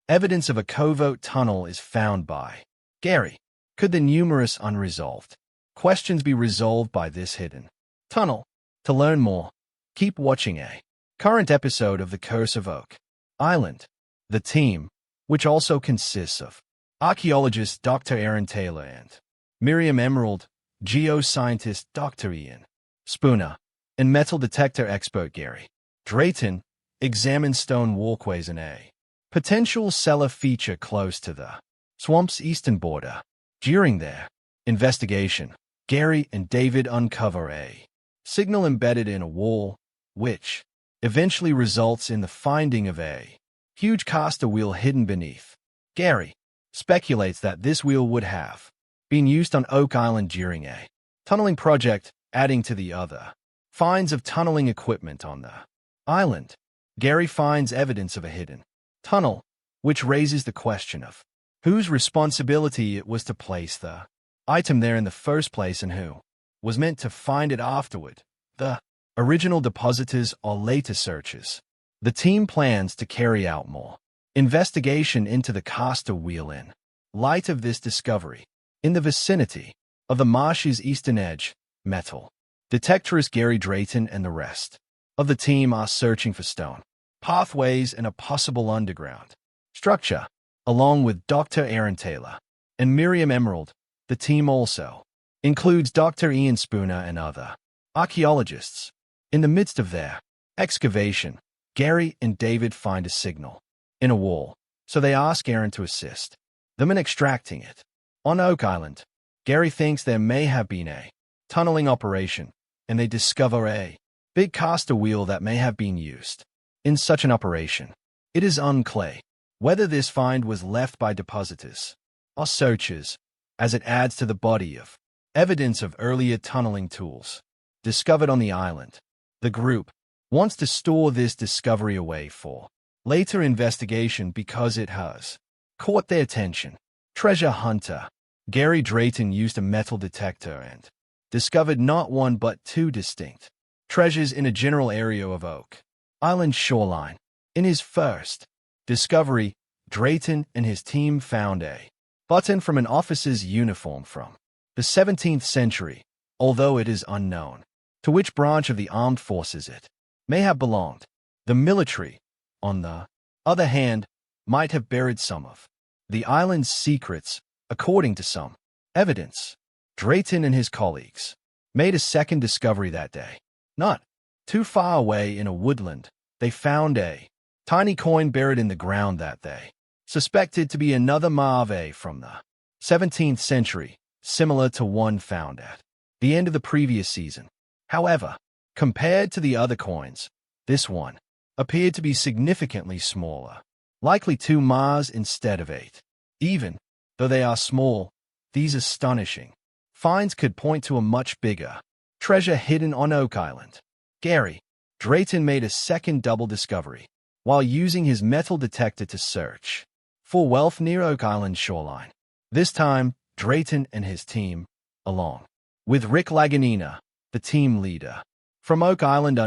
Evidence of a covert tunnel is found by Gary. Could the numerous unresolved questions be resolved by this hidden tunnel? To learn more, keep watching a current episode of The Curse of Oak Island. The team, which also consists of archaeologist Dr. Aaron Taylor and Miriam Emerald, geoscientist Dr. Ian Spooner, and metal detector expert Gary Drayton, examines stone walkways in a potential cellar feature close to the swamp's eastern border. During their investigation, Gary and David uncover a signal embedded in a wall, which eventually results in the finding of a huge caster wheel hidden beneath. Gary speculates that this wheel would have been used on Oak Island during a tunneling project, adding to the other finds of tunneling equipment on the island. Gary finds evidence of a hidden tunnel, which raises the question of whose responsibility it was to place the item there in the first place and who was meant to find it afterward. The original depositors or later searches. The team plans to carry out more investigation into the caster wheel in light of this discovery. In the vicinity of the marsh's eastern edge, metal detectorist Gary Drayton and the rest of the team are searching for stone pathways and a possible underground structure, along with Dr. Aaron Taylor and Miriam Emerald. The team also includes Dr. Ian Spooner and other archaeologists. In the midst of their excavation, Gary and David find a signal in a wall, so they ask Aaron to assist them in extracting it. On Oak Island, Gary thinks there may have been a tunneling operation, and they discover a big caster wheel that may have been used in such an operation. It is unclear whether this find was left by depositors or searchers, as it adds to the body of evidence of earlier tunneling tools discovered on the island. The group wants to store this discovery away for later investigation because it has caught their attention. Treasure hunter Gary Drayton used a metal detector and discovered not one but two distinct treasures in a general area of Oak Island shoreline. In his first discovery, Drayton and his team found a button from an officer's uniform from the 17th century, although it is unknown to which branch of the armed forces it may have belonged. The military, on the other hand, might have buried some of the island's secrets, according to some evidence. Drayton and his colleagues made a second discovery that day. Not too far away in a woodland, they found a tiny coin buried in the ground that they suspected to be another Maave from the 17th century, similar to one found at the end of the previous season. However, compared to the other coins, this one appeared to be significantly smaller, likely 2 Mars instead of 8. Even though they are small, these astonishing finds could point to a much bigger treasure hidden on Oak Island. Gary Drayton made a second double discovery while using his metal detector to search for wealth near Oak Island shoreline. This time, Drayton and his team, along with Rick Laganina, the team leader from Oak Island,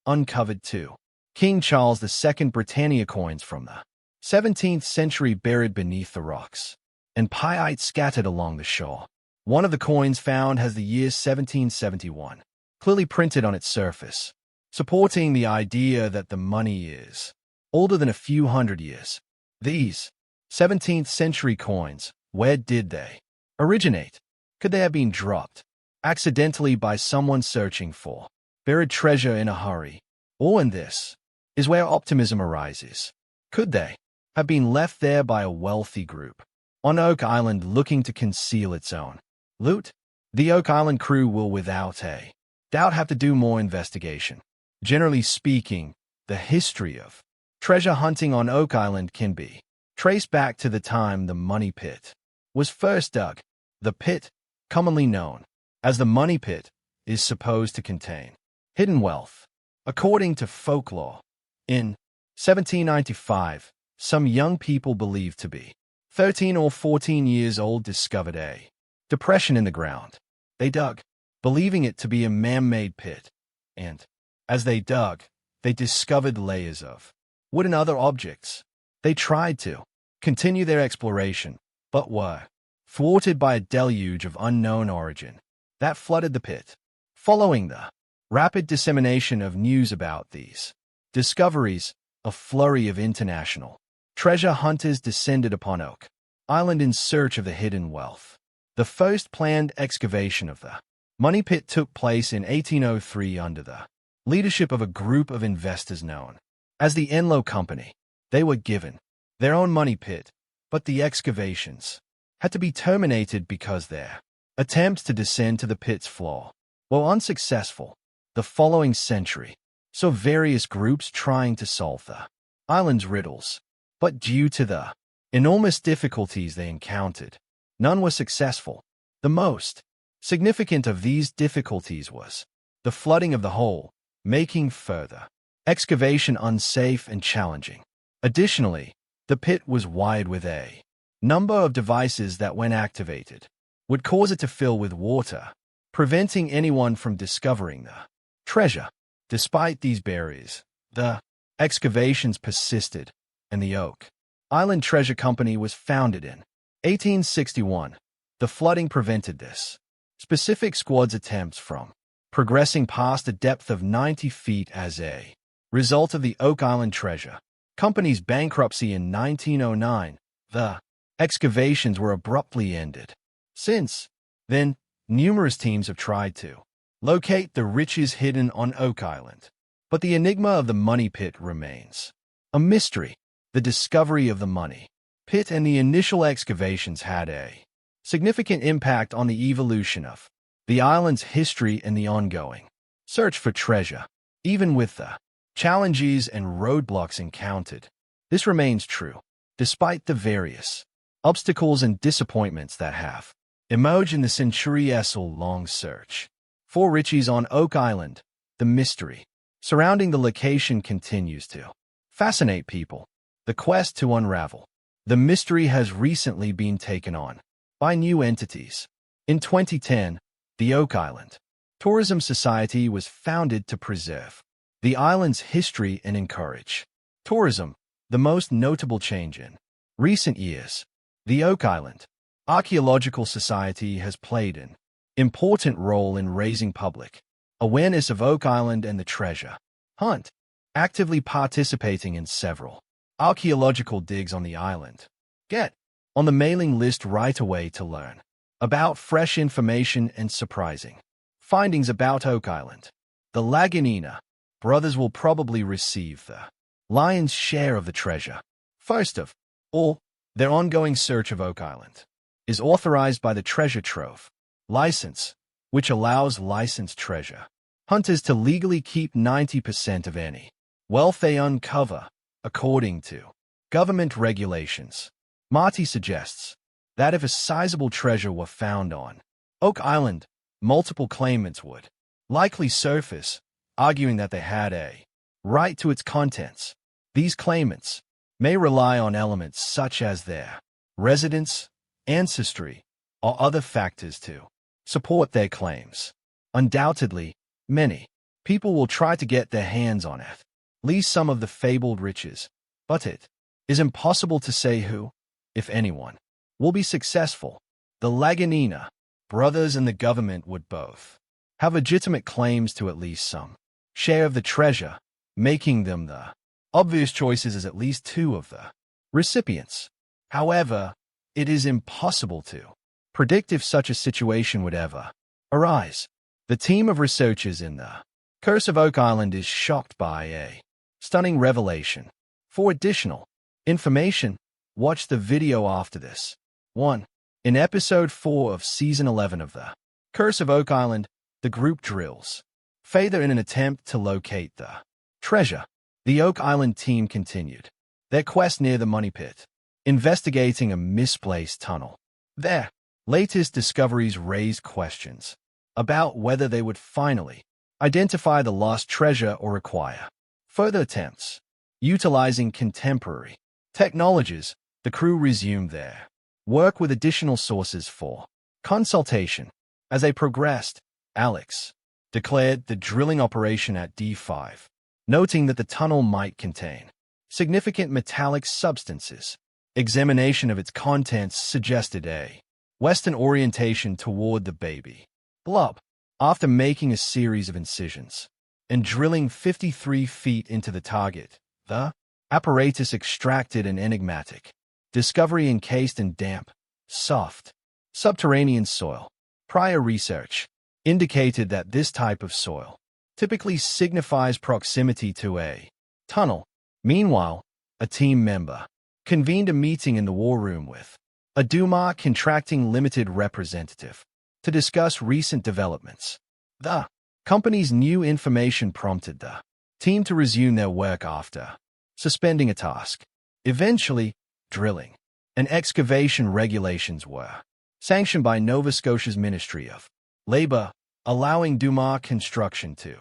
uncovered 2 King Charles II Britannia coins from the 17th century buried beneath the rocks and pyrite scattered along the shore. One of the coins found has the year 1771 clearly printed on its surface, supporting the idea that the money is older than a few hundred years. These 17th century coins, where did they originate? Could they have been dropped accidentally by someone searching for buried treasure in a hurry? Or, and this is where optimism arises, could they have been left there by a wealthy group on Oak Island looking to conceal its own loot? The Oak Island crew will without a doubt have to do more investigation. Generally speaking, the history of treasure hunting on Oak Island can be traced back to the time the Money Pit was first dug. The pit, commonly known as the Money Pit, is supposed to contain hidden wealth. According to folklore, in 1795, some young people believed to be 13 or 14 years old discovered a depression in the ground. They dug, believing it to be a man-made pit, and as they dug, they discovered layers of wood and other objects. They tried to continue their exploration, but were thwarted by a deluge of unknown origin that flooded the pit. Following the rapid dissemination of news about these discoveries, a flurry of international treasure hunters descended upon Oak Island in search of the hidden wealth. The first planned excavation of the money pit took place in 1803 under the leadership of a group of investors known as the Enloe Company. They were given their own money pit, but the excavations had to be terminated because their attempts to descend to the pit's floor were unsuccessful. The following century saw various groups trying to solve the island's riddles, but due to the enormous difficulties they encountered, none were successful. The most significant of these difficulties was the flooding of the hole, making further excavation unsafe and challenging. Additionally, the pit was wired with a number of devices that, when activated, would cause it to fill with water, preventing anyone from discovering the treasure. Despite these barriers, the excavations persisted, and the Oak Island Treasure Company was founded in 1861. The flooding prevented this specific squad's attempts from progressing past a depth of 90 feet as a result of the Oak Island Treasure Company's bankruptcy in 1909. The excavations were abruptly ended. Since then, numerous teams have tried to locate the riches hidden on Oak Island, but the enigma of the money pit remains a mystery. The discovery of the money pit and the initial excavations had a significant impact on the evolution of the island's history and the ongoing search for treasure. Even with the challenges and roadblocks encountered, this remains true, despite the various obstacles and disappointments that have emerged in the centuries-long search for riches on Oak Island. The mystery surrounding the location continues to fascinate people. The quest to unravel the mystery has recently been taken on by new entities. In 2010, the Oak Island Tourism Society was founded to preserve the island's history and encourage tourism. The most notable change in recent years, the Oak Island Archaeological Society has played an important role in raising public awareness of Oak Island and the treasure hunt, actively participating in several archaeological digs on the island. Get on the mailing list right away to learn about fresh information and surprising findings about Oak Island. The Laguna brothers will probably receive the lion's share of the treasure. First of all, their ongoing search of Oak Island is authorized by the Treasure Trove license, which allows licensed treasure hunters to legally keep 90% of any wealth they uncover. According to government regulations, Marty suggests that if a sizable treasure were found on Oak Island, multiple claimants would likely surface, arguing that they had a right to its contents. These claimants may rely on elements such as their residence, ancestry, or other factors to support their claims. Undoubtedly, many people will try to get their hands on at least some of the fabled riches, but it is impossible to say who, if anyone, will be successful. The Laguna brothers and the government would both have legitimate claims to at least some share of the treasure, making them the obvious choices as at least two of the recipients. However, it is impossible to predict if such a situation would ever arise. The team of researchers in the Curse of Oak Island is shocked by a stunning revelation. For additional information, watch the video after this. 1. In Episode 4 of Season 11 of The Curse of Oak Island, the group drills further in an attempt to locate the treasure. The Oak Island team continued their quest near the money pit, investigating a misplaced tunnel. Their latest discoveries raised questions about whether they would finally identify the lost treasure or require further attempts. Utilizing contemporary technologies, the crew resumed their work with additional sources for consultation. As they progressed, Alex declared the drilling operation at D5, noting that the tunnel might contain significant metallic substances. Examination of its contents suggested a Western orientation toward the baby. Blob. After making a series of incisions and drilling 53 feet into the target, the apparatus extracted an enigmatic discovery encased in damp, soft, subterranean soil. Prior research indicated that this type of soil typically signifies proximity to a tunnel. Meanwhile, a team member convened a meeting in the war room with a Duma Contracting Limited representative to discuss recent developments. The company's new information prompted the team to resume their work after suspending a task. Eventually, drilling and excavation regulations were sanctioned by Nova Scotia's Ministry of Labor, allowing Duma Construction to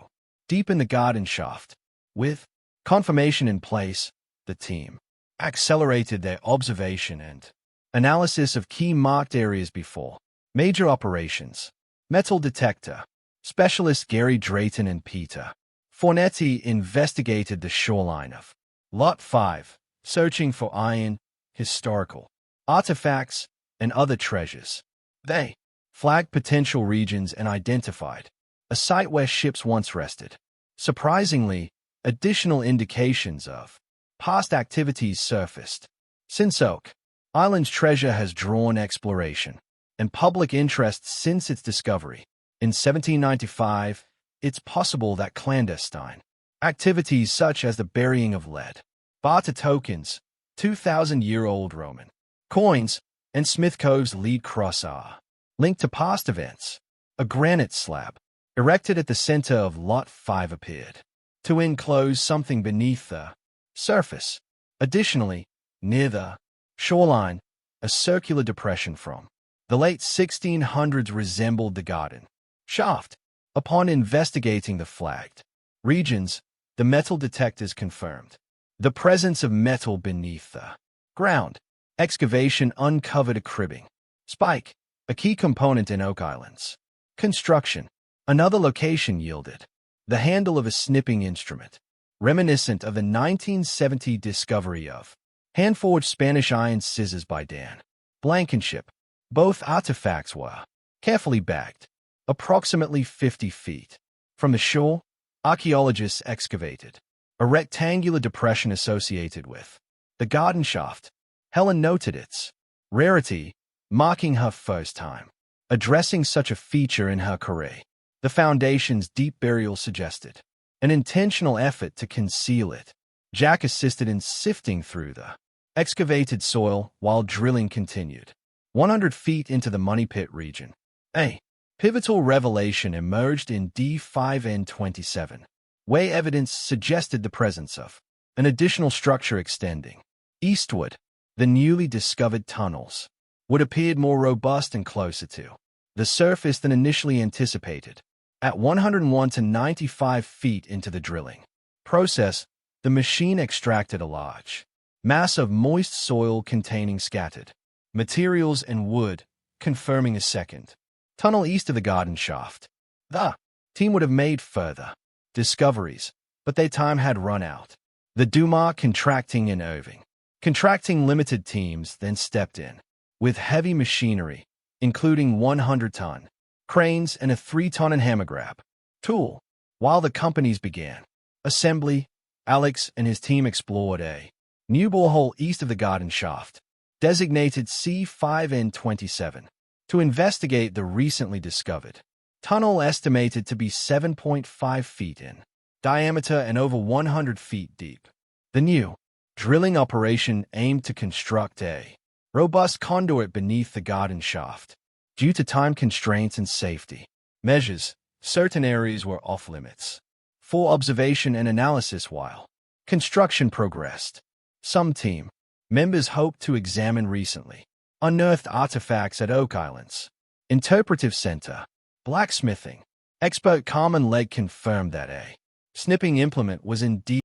deepen the garden shaft. With confirmation in place, the team accelerated their observation and analysis of key marked areas before major operations. Metal detector specialists Gary Drayton and Peter Fornetti investigated the shoreline of Lot 5, searching for iron, historical artifacts, and other treasures. They flagged potential regions and identified a site where ships once rested. Surprisingly, additional indications of past activities surfaced. Since Oak Island's treasure has drawn exploration and public interest since its discovery in 1795, it's possible that clandestine activities such as the burying of lead, barter tokens, 2,000-year-old Roman coins, and Smith Cove's lead cross are linked to past events. A granite slab erected at the center of Lot 5 appeared to enclose something beneath the surface. Additionally, near the shoreline, a circular depression from the late 1600s resembled the garden shaft. Upon investigating the flagged regions, the metal detectors confirmed the presence of metal beneath the ground. Excavation uncovered a cribbing spike, a key component in Oak Island's construction. Another location yielded the handle of a snipping instrument, reminiscent of the 1970 discovery of hand-forged Spanish iron scissors by Dan Blankenship. Both artifacts were carefully bagged, approximately 50 feet from the shore. Archaeologists excavated a rectangular depression associated with the garden shaft. Helen noted its rarity, marking her first time addressing such a feature in her career. The foundation's deep burial suggested an intentional effort to conceal it. Jack assisted in sifting through the excavated soil while drilling continued. 100 feet into the Money Pit region, a pivotal revelation emerged in D5N27, where evidence suggested the presence of an additional structure extending eastward. The newly discovered tunnels would appear more robust and closer to the surface than initially anticipated. At 101 to 95 feet into the drilling process, the machine extracted a large mass of moist soil containing scattered materials and wood, confirming a second tunnel east of the garden shaft. The team would have made further discoveries, but their time had run out. The Duma Contracting and Irving Contracting Limited teams then stepped in with heavy machinery, including 100-ton cranes and a 3-ton and hammer grab tool. While the companies began assembly, Alex and his team explored a new borehole east of the garden shaft, designated C5N27, to investigate the recently discovered tunnel estimated to be 7.5 feet in diameter and over 100 feet deep. The new drilling operation aimed to construct a robust conduit beneath the garden shaft. Due to time constraints and safety measures, certain areas were off-limits for observation and analysis while construction progressed. Some team members hoped to examine recently unearthed artifacts at Oak Island's Interpretive Center. Blacksmithing expert Carmen Legg confirmed that a snipping implement was indeed